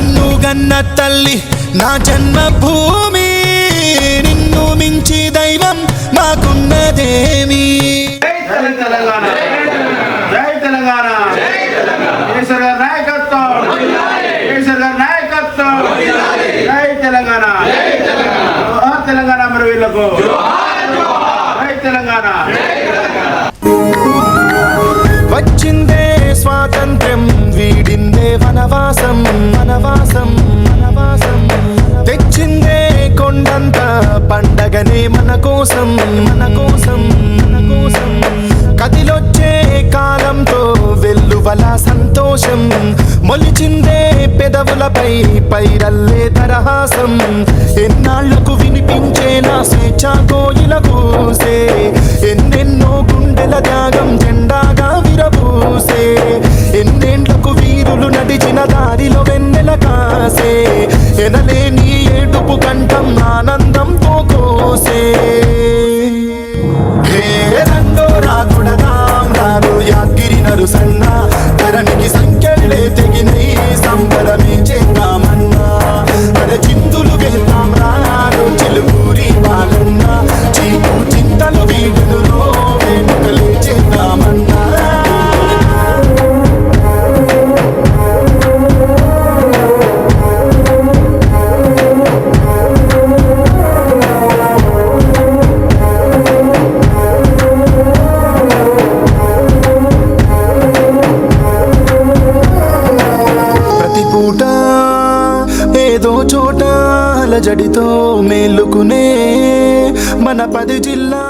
నన్ను గన్న తల్లి నా జన్మభూమి, నిన్ను మించి దైవం మాకున్నదేమి. తెలంగాణ జై తెలంగాణ, కేసీఆర్ గారి నాయకత్వం, కేసీఆర్ గారి నాయకత్వం, జై తెలంగాణ, తెలంగాణ అమరవీరులకు జై తెలంగాణ. వచ్చిందే స్వాతంత్ర్యం, వీడిందే వనవాసం, వనవాసం, వనవాసం. తెచ్చిందే కొండంత పండగనే మన కోసం, మన కోసం, మన కోసం. కదిలొచ్చే కాలంతో వెల్లువల సంతోషం, మొలిచిందే పెదవులపై పైరల్లే తరహాసం. ఎన్నాళ్లకు వినిపించే నా స్వేచ్ఛ కోయిల కూసే, ఎన్నెన్నో గుండెల త్యాగం జెండాగా విరబూసే. ఎన్నేళ్లకు వీరులు నడిచిన దారిలో వెన్నెల కాసే, ఎనలేని ఏడుపు కంఠం ఆనందంతో కోసే. రంగో రాకుడదాం రారు యాద్గిరి నరు సన్న, ధరణికి సంఖ్యలే తెగినై సంబరమే చేద్దామన్నా. మన చింతులు వెళ్తాం రారు చిలుకూరి బాలన్న, చీకు చింతలు వీడును వేడుకలే చేద్దామన్నా. ఏదో చోట అలజడితో మేలుకునే మన 10 జిల్లా